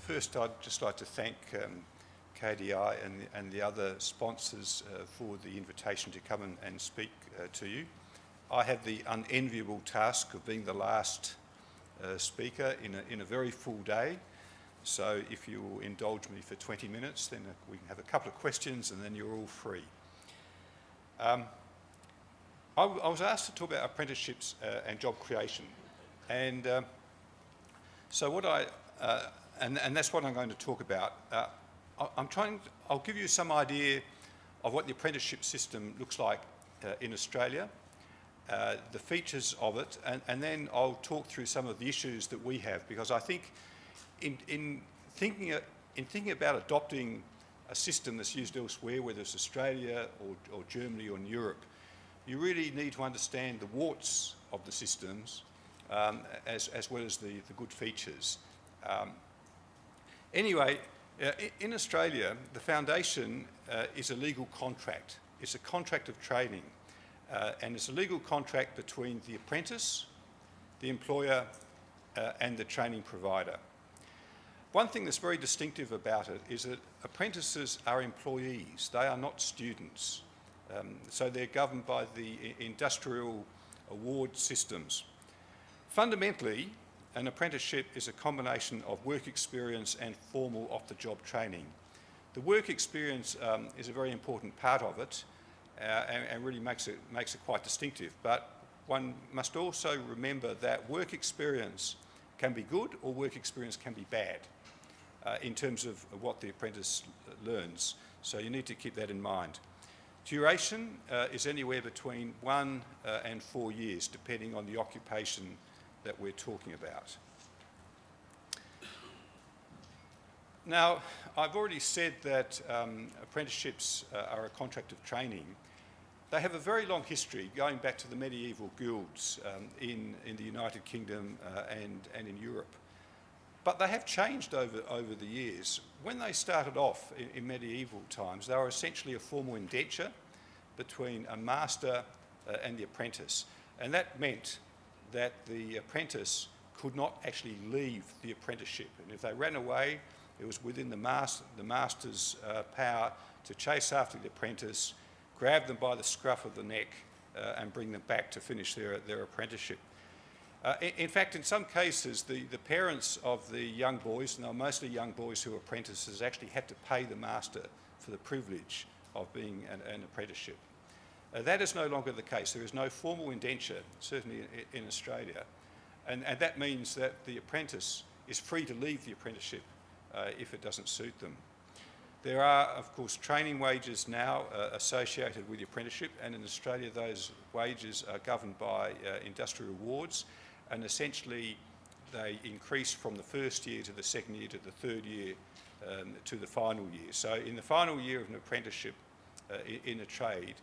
First, I'd just like to thank KDI and the other sponsors for the invitation to come and speak to you. I have the unenviable task of being the last speaker in a very full day. So if you will indulge me for 20 minutes, then we can have a couple of questions and then you're all free. I was asked to talk about apprenticeships and job creation. And so what and that's what I'm going to talk about. I'll give you some idea of what the apprenticeship system looks like in Australia, the features of it, and then I'll talk through some of the issues that we have, because I think in thinking about adopting a system that's used elsewhere, whether it's Australia or Germany or in Europe, you really need to understand the warts of the systems as well as the good features. Anyway, in Australia, the foundation is a legal contract. It's a contract of training, and it's a legal contract between the apprentice, the employer, and the training provider. One thing that's very distinctive about it is that apprentices are employees. They are not students. So they're governed by the industrial award systems. Fundamentally, an apprenticeship is a combination of work experience and formal off-the-job training. The work experience is a very important part of it and really makes it quite distinctive. But one must also remember that work experience can be good or work experience can be bad in terms of what the apprentice learns. So you need to keep that in mind. Duration is anywhere between 1 and 4 years, depending on the occupation that we're talking about. Now, I've already said that apprenticeships are a contract of training. They have a very long history, going back to the medieval guilds in the United Kingdom and in Europe. But they have changed over the years. When they started off in medieval times, they were essentially a formal indenture between a master and the apprentice. And that meant that the apprentice could not actually leave the apprenticeship. And if they ran away, it was within the master's power to chase after the apprentice, grab them by the scruff of the neck, and bring them back to finish their apprenticeship. In fact, in some cases, the parents of the young boys, and they were mostly young boys who were apprentices, actually had to pay the master for the privilege of being an apprenticeship. That is no longer the case. There is no formal indenture, certainly in Australia, and that means that the apprentice is free to leave the apprenticeship if it doesn't suit them. There are, of course, training wages now associated with the apprenticeship, and in Australia those wages are governed by industrial awards, and essentially they increase from the first year to the second year to the third year to the final year. So in the final year of an apprenticeship in a trade,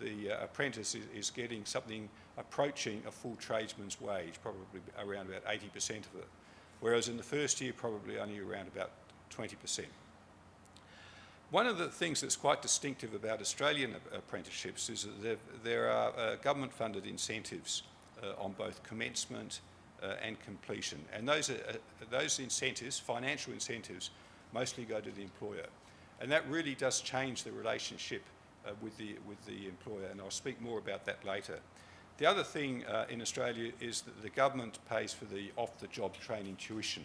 the apprentice is getting something approaching a full tradesman's wage, probably around about 80% of it, whereas in the first year probably only around about 20%. One of the things that's quite distinctive about Australian apprenticeships is that there are government-funded incentives on both commencement and completion, and those incentives, financial incentives, mostly go to the employer, and that really does change the relationship with the employer, and I'll speak more about that later. The other thing in Australia is that the government pays for the off-the-job training tuition.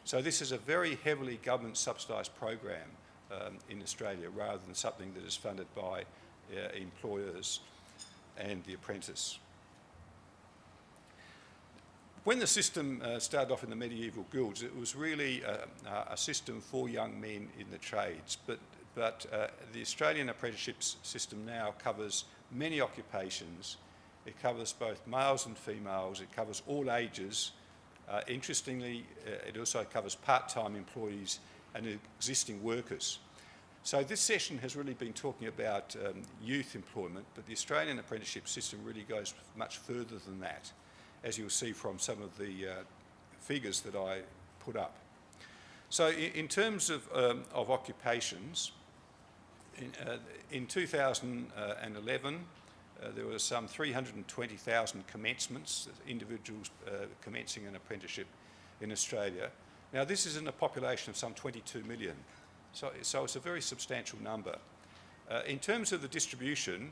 So this is a very heavily government subsidised program in Australia, rather than something that is funded by employers and the apprentice. When the system started off in the medieval guilds, it was really a system for young men in the trades, but the Australian apprenticeships system now covers many occupations. It covers both males and females. It covers all ages. Interestingly, it also covers part-time employees and existing workers. So this session has really been talking about youth employment, but the Australian apprenticeship system really goes much further than that, as you'll see from some of the figures that I put up. So in terms of occupations, in 2011, there were some 320,000 commencements, individuals commencing an apprenticeship in Australia. Now, this is in a population of some 22 million, so it's a very substantial number. In terms of the distribution,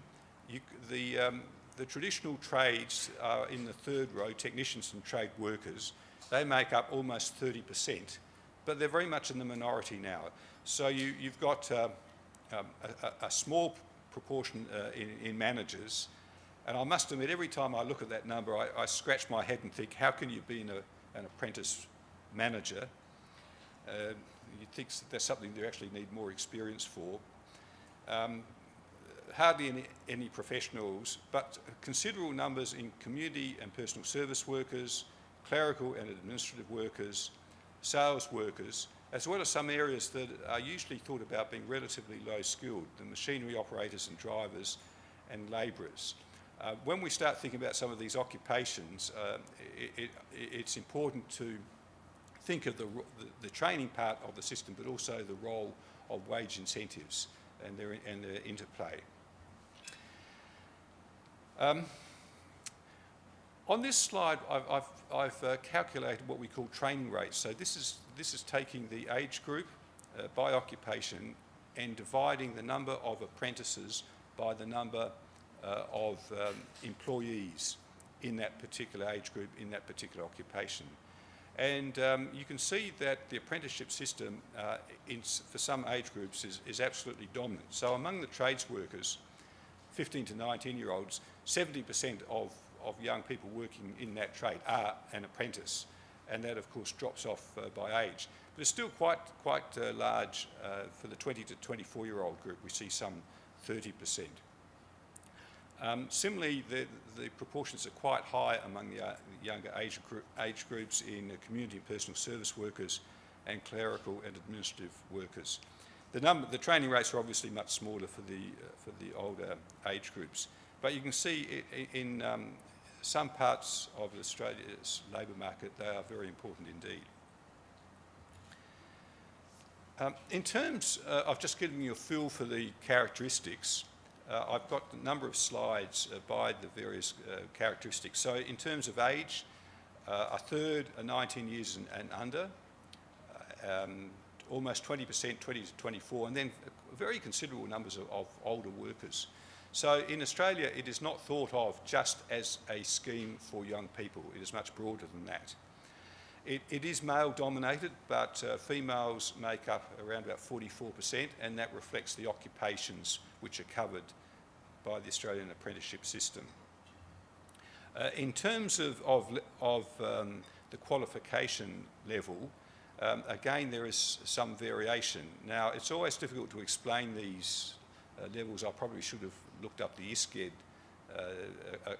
the traditional trades are in the third row, technicians and trade workers. They make up almost 30%, but they're very much in the minority now. So you've got a small proportion in managers, and I must admit, every time I look at that number, I scratch my head and think, how can you be an apprentice manager? You'd think that's something they actually need more experience for. Hardly any professionals, but considerable numbers in community and personal service workers, clerical and administrative workers, sales workers, as well as some areas that are usually thought about being relatively low skilled, the machinery operators and drivers and labourers. When we start thinking about some of these occupations, it's important to think of the training part of the system, but also the role of wage incentives and their interplay. On this slide, I've calculated what we call training rates. So this is taking the age group by occupation and dividing the number of apprentices by the number of employees in that particular age group, in that particular occupation. And you can see that the apprenticeship system for some age groups is absolutely dominant. So among the trades workers, 15 to 19-year-olds, 70% of young people working in that trade are an apprentice, and that of course drops off by age. But it's still quite large for the 20 to 24-year-old group. We see some 30%. Similarly, the proportions are quite high among the younger age groups in community and personal service workers and clerical and administrative workers. The training rates are obviously much smaller for the older age groups, but you can see in some parts of Australia's labour market they are very important indeed. In terms of just giving you a feel for the characteristics, I've got a number of slides by the various characteristics. So in terms of age, a third are 19 years and under, almost 20%, 20 to 24, and then very considerable numbers of older workers. So in Australia, it is not thought of just as a scheme for young people. It is much broader than that. It is male-dominated, but females make up around about 44%, and that reflects the occupations which are covered by the Australian apprenticeship system. In terms of the qualification level, again, there is some variation. Now, it's always difficult to explain these levels. I probably should have looked up the ISCED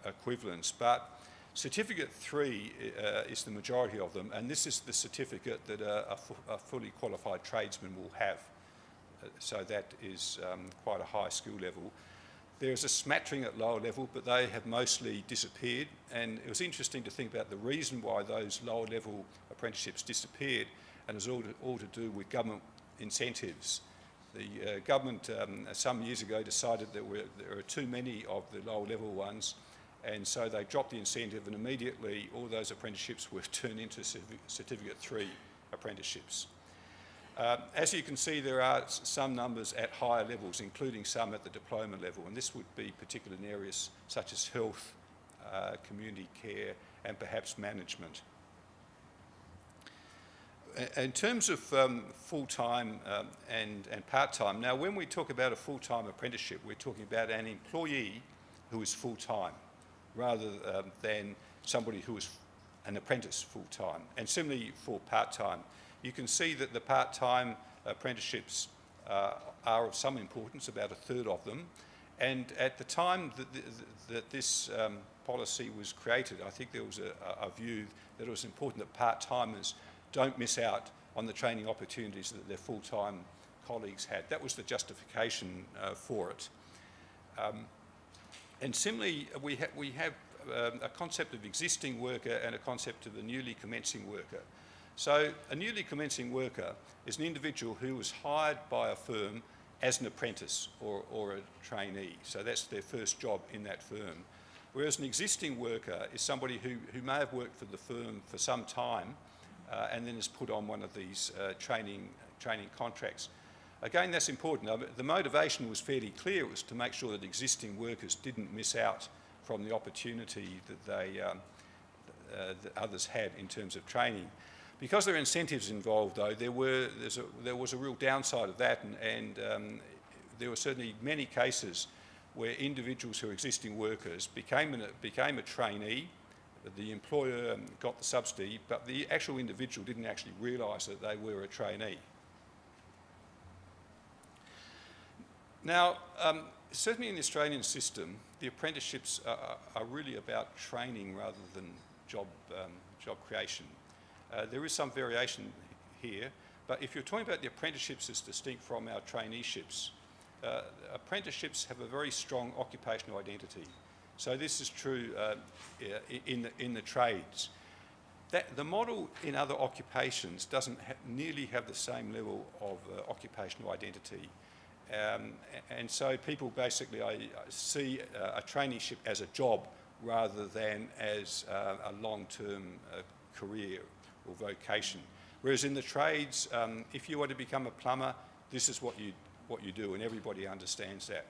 equivalents, but Certificate 3 is the majority of them, and this is the certificate that a fully qualified tradesman will have. So that is quite a high skill level. There's a smattering at lower level, but they have mostly disappeared, and it was interesting to think about the reason why those lower level apprenticeships disappeared, and it was all to do with government incentives. The government some years ago decided that there are too many of the lower level ones, and so they dropped the incentive, and immediately all those apprenticeships were turned into Certificate 3 apprenticeships. As you can see, there are some numbers at higher levels, including some at the diploma level, and this would be particular in areas such as health, community care, and perhaps management. In terms of full-time and part-time, now when we talk about a full-time apprenticeship, we're talking about an employee who is full-time, rather than somebody who is an apprentice full-time. And similarly for part-time, you can see that the part-time apprenticeships are of some importance, about a third of them. And at the time that this policy was created, I think there was a view that it was important that part-timers don't miss out on the training opportunities that their full-time colleagues had. That was the justification for it. And similarly, we have a concept of existing worker and a concept of a newly commencing worker. So a newly commencing worker is an individual who was hired by a firm as an apprentice or a trainee. So that's their first job in that firm. Whereas an existing worker is somebody who may have worked for the firm for some time, and then is put on one of these training contracts. Again, that's important. The motivation was fairly clear. It was to make sure that existing workers didn't miss out from the opportunity that that others had in terms of training. Because there are incentives involved, though, there was a real downside of that, and there were certainly many cases where individuals who are existing workers became a trainee. The employer got the subsidy, but the actual individual didn't actually realise that they were a trainee. Now, certainly in the Australian system, the apprenticeships are really about training rather than job creation. There is some variation here, but if you're talking about the apprenticeships as distinct from our traineeships, apprenticeships have a very strong occupational identity. So this is true in the trades. The model in other occupations doesn't nearly have the same level of occupational identity. And so people basically see a traineeship as a job rather than as a long-term career or vocation. Whereas in the trades, if you want to become a plumber, this is what you do, and everybody understands that.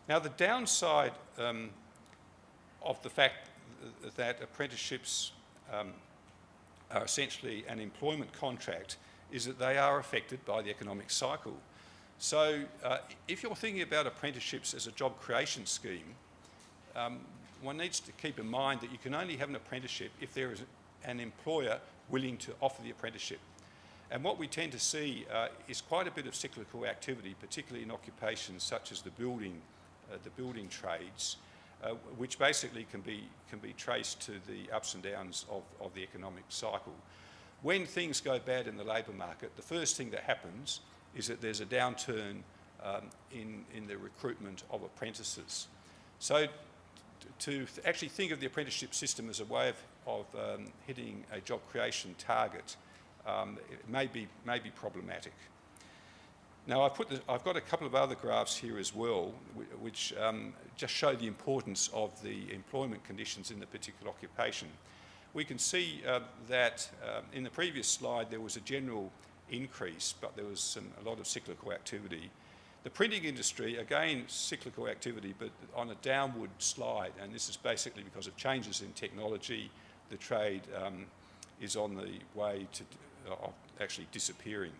Now, the downside of the fact that apprenticeships are essentially an employment contract is that they are affected by the economic cycle. So if you're thinking about apprenticeships as a job creation scheme, one needs to keep in mind that you can only have an apprenticeship if there is an employer willing to offer the apprenticeship. And what we tend to see is quite a bit of cyclical activity, particularly in occupations such as the building trades, which basically can be traced to the ups and downs of the economic cycle. When things go bad in the labour market, the first thing that happens is that there's a downturn in the recruitment of apprentices. So to actually think of the apprenticeship system as a way of hitting a job creation target, it may be problematic. Now, I've got a couple of other graphs here as well, which just show the importance of the employment conditions in the particular occupation. We can see that in the previous slide there was a general increase, but there was a lot of cyclical activity. The printing industry, again, cyclical activity, but on a downward slide, and this is basically because of changes in technology. The trade is on the way to actually disappearing.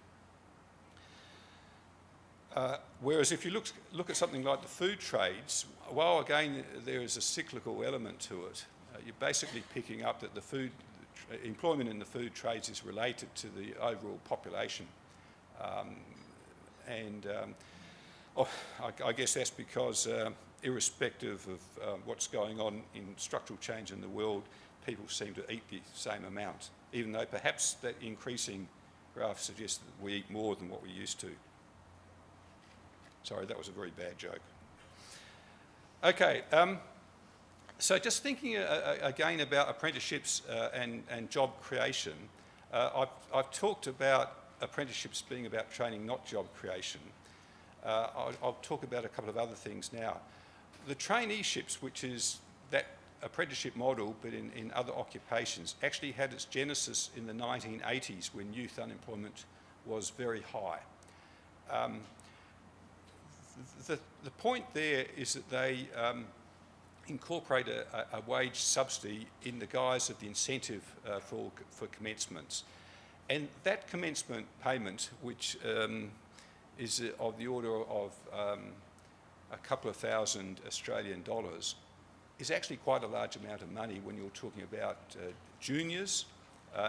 Whereas if you look at something like the food trades, while again there is a cyclical element to it, you're basically picking up that the employment in the food trades is related to the overall population. I guess that's because irrespective of what's going on in structural change in the world, people seem to eat the same amount, even though perhaps that increasing graph suggests that we eat more than what we used to. Sorry, that was a very bad joke. Okay, so just thinking again about apprenticeships and job creation, I've talked about apprenticeships being about training, not job creation. I'll talk about a couple of other things now. The traineeships, which is that apprenticeship model but in other occupations, actually had its genesis in the 1980s when youth unemployment was very high. The point there is that they incorporate a wage subsidy in the guise of the incentive for commencements. And that commencement payment, which is of the order of a couple of thousand Australian dollars, is actually quite a large amount of money when you're talking about juniors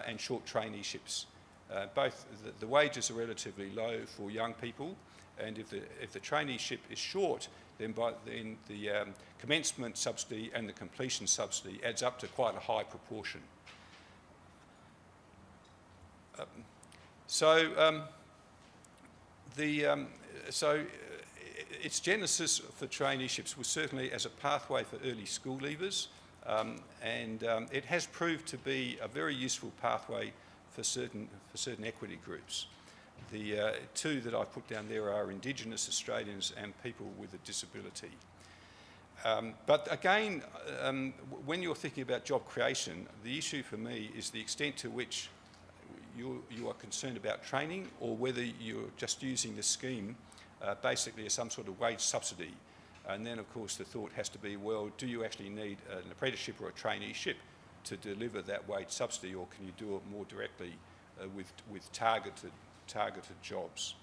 and short traineeships. Both the wages are relatively low for young people, and if the traineeship is short, then the commencement subsidy and the completion subsidy adds up to quite a high proportion. So its genesis for traineeships was certainly as a pathway for early school leavers, and it has proved to be a very useful pathway for certain equity groups. The two that I've put down there are Indigenous Australians and people with a disability. But again, when you're thinking about job creation, the issue for me is the extent to which you are concerned about training or whether you're just using the scheme basically as some sort of wage subsidy. And then, of course, the thought has to be, well, do you actually need an apprenticeship or a traineeship to deliver that wage subsidy, or can you do it more directly with targeted jobs?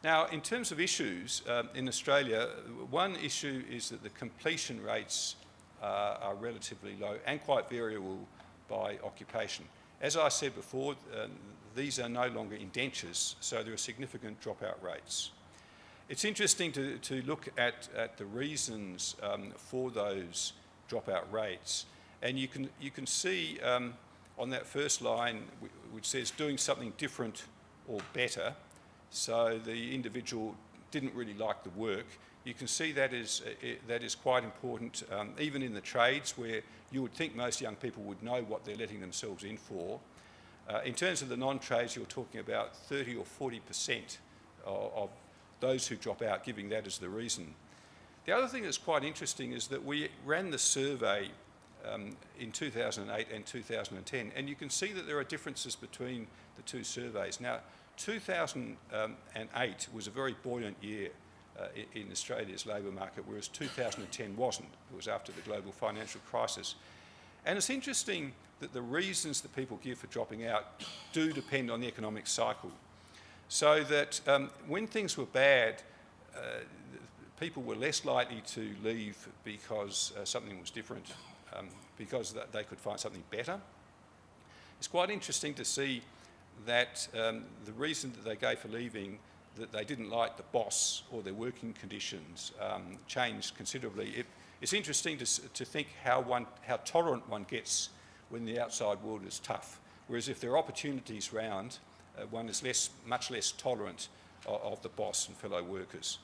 Now, in terms of issues in Australia, one issue is that the completion rates are relatively low and quite variable by occupation. As I said before, these are no longer indentures, so there are significant dropout rates. It's interesting to look at the reasons for those dropout rates, and you can see on that first line which says doing something different or better. So the individual didn't really like the work. You can see that is quite important, even in the trades where you would think most young people would know what they're letting themselves in for. In terms of the non-trades, you're talking about 30 or 40% of those who drop out giving that as the reason. The other thing that's quite interesting is that we ran the survey in 2008 and 2010, and you can see that there are differences between the two surveys. Now, 2008 was a very buoyant year in Australia's labour market, whereas 2010 wasn't. It was after the global financial crisis. And it's interesting that the reasons that people give for dropping out do depend on the economic cycle. So that when things were bad, people were less likely to leave because something was different, because they could find something better. It's quite interesting to see that the reason that they gave for leaving, that they didn't like the boss or their working conditions, changed considerably. It's interesting to think how tolerant one gets when the outside world is tough, whereas if there are opportunities round, one is much less tolerant of the boss and fellow workers.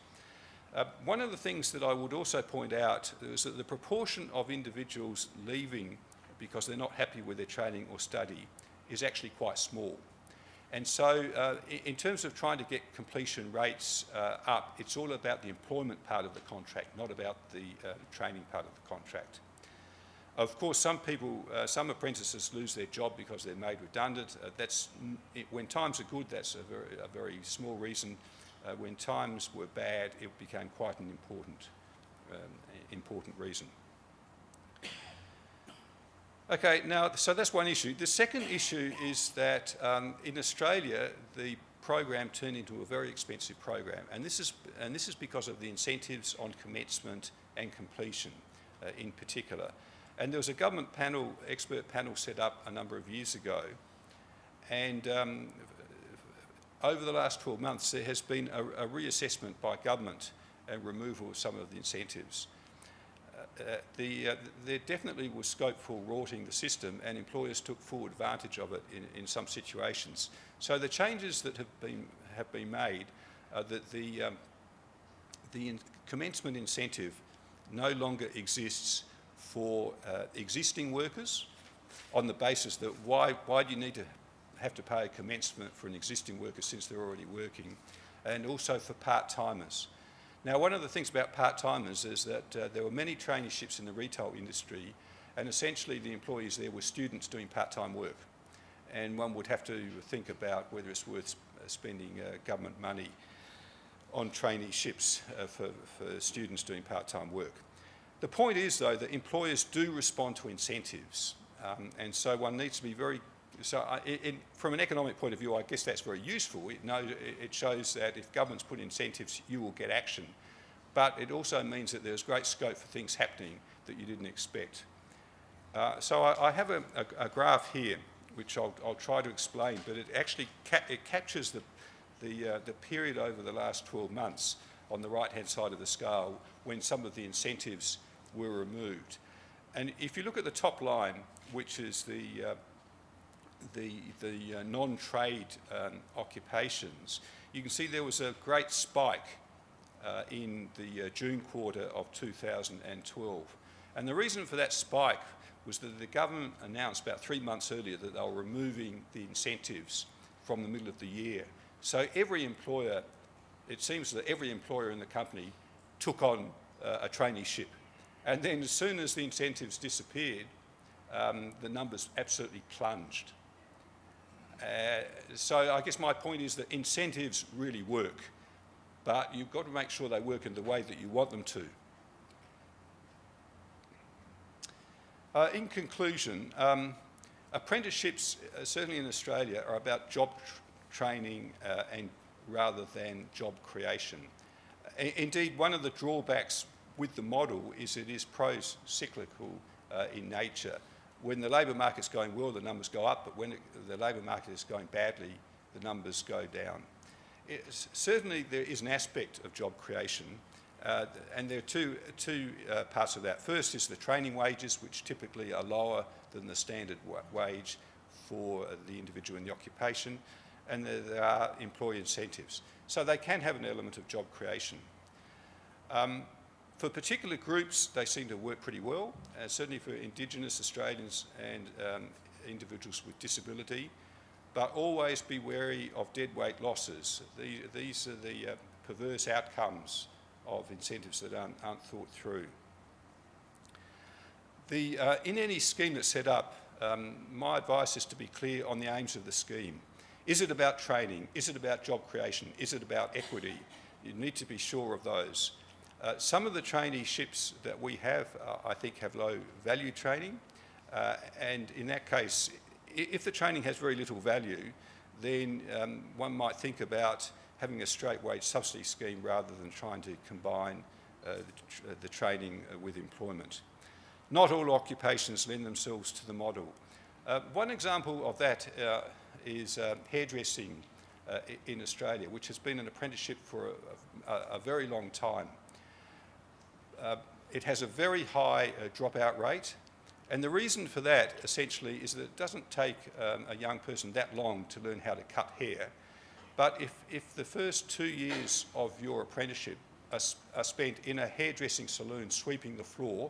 One of the things that I would also point out is that the proportion of individuals leaving because they're not happy with their training or study is actually quite small. And so in terms of trying to get completion rates up, it's all about the employment part of the contract, not about the training part of the contract. Of course, some apprentices lose their job because they're made redundant. When times are good, that's a very small reason. When times were bad, it became quite an important reason. Okay, now, so that's one issue. The second issue is that in Australia, the program turned into a very expensive program, and this is because of the incentives on commencement and completion in particular. And there was a government expert panel set up a number of years ago, and over the last 12 months, there has been a reassessment by government and removal of some of the incentives. There definitely was scope for rorting the system, and employers took full advantage of it in some situations. So the changes that have been made are that the commencement incentive no longer exists for existing workers on the basis that why do you need to have to pay a commencement for an existing worker since they're already working, and also for part-timers. Now, one of the things about part-timers is that there were many traineeships in the retail industry, and essentially the employees there were students doing part-time work. And one would have to think about whether it's worth spending government money on traineeships for students doing part-time work. The point is, though, that employers do respond to incentives, and so one needs to be very... from an economic point of view, I guess that's very useful. It shows that if governments put incentives, you will get action. But it also means that there's great scope for things happening that you didn't expect. So I have a graph here, which I'll try to explain, but it actually captures the period over the last 12 months on the right-hand side of the scale when some of the incentives were removed. And if you look at the top line, which is the non-trade occupations, you can see there was a great spike in the June quarter of 2012. And the reason for that spike was that the government announced about 3 months earlier that they were removing the incentives from the middle of the year. So every employer, it seems that every employer in the company took on a traineeship. And then as soon as the incentives disappeared, the numbers absolutely plunged. So I guess my point is that incentives really work, but you've got to make sure they work in the way that you want them to. In conclusion, apprenticeships, certainly in Australia, are about job training and rather than job creation. Indeed, one of the drawbacks with the model is it is pro-cyclical in nature. When the labour market's going well, the numbers go up, but when the labour market is going badly, the numbers go down. Certainly there is an aspect of job creation, and there are two parts of that. First is the training wages, which typically are lower than the standard wage for the individual in the occupation, and there are employee incentives. So they can have an element of job creation. For particular groups, they seem to work pretty well, certainly for Indigenous Australians and individuals with disability, but always be wary of deadweight losses. These are the perverse outcomes of incentives that aren't thought through. In any scheme that's set up, my advice is to be clear on the aims of the scheme. Is it about training? Is it about job creation? Is it about equity? You need to be sure of those. Some of the traineeships that we have, I think, have low value training, and in that case, if the training has very little value, then one might think about having a straight wage subsidy scheme rather than trying to combine the training with employment. Not all occupations lend themselves to the model. One example of that is hairdressing in Australia, which has been an apprenticeship for a very long time. It has a very high dropout rate, and the reason for that essentially is that it doesn't take a young person that long to learn how to cut hair. But if the first 2 years of your apprenticeship are spent in a hairdressing saloon sweeping the floor,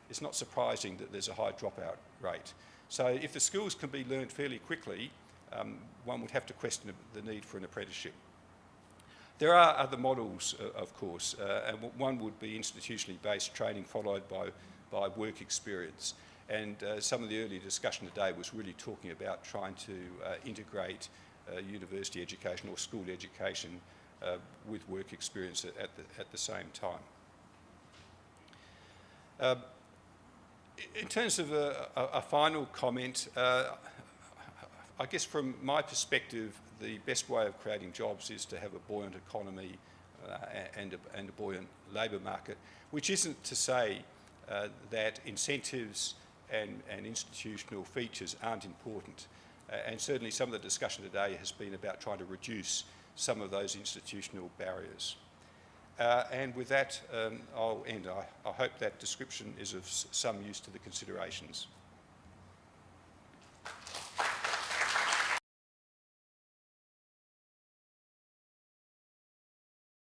it's not surprising that there's a high dropout rate. So if the skills can be learned fairly quickly, one would have to question the need for an apprenticeship. There are other models, of course, and one would be institutionally based training followed by work experience. And some of the earlier discussion today was really talking about trying to integrate university education or school education with work experience at the same time. In terms of a final comment, I guess from my perspective, the best way of creating jobs is to have a buoyant economy and a buoyant labour market, which isn't to say that incentives and institutional features aren't important. And certainly some of the discussion today has been about trying to reduce some of those institutional barriers. And with that, I'll end. I hope that description is of some use to the considerations.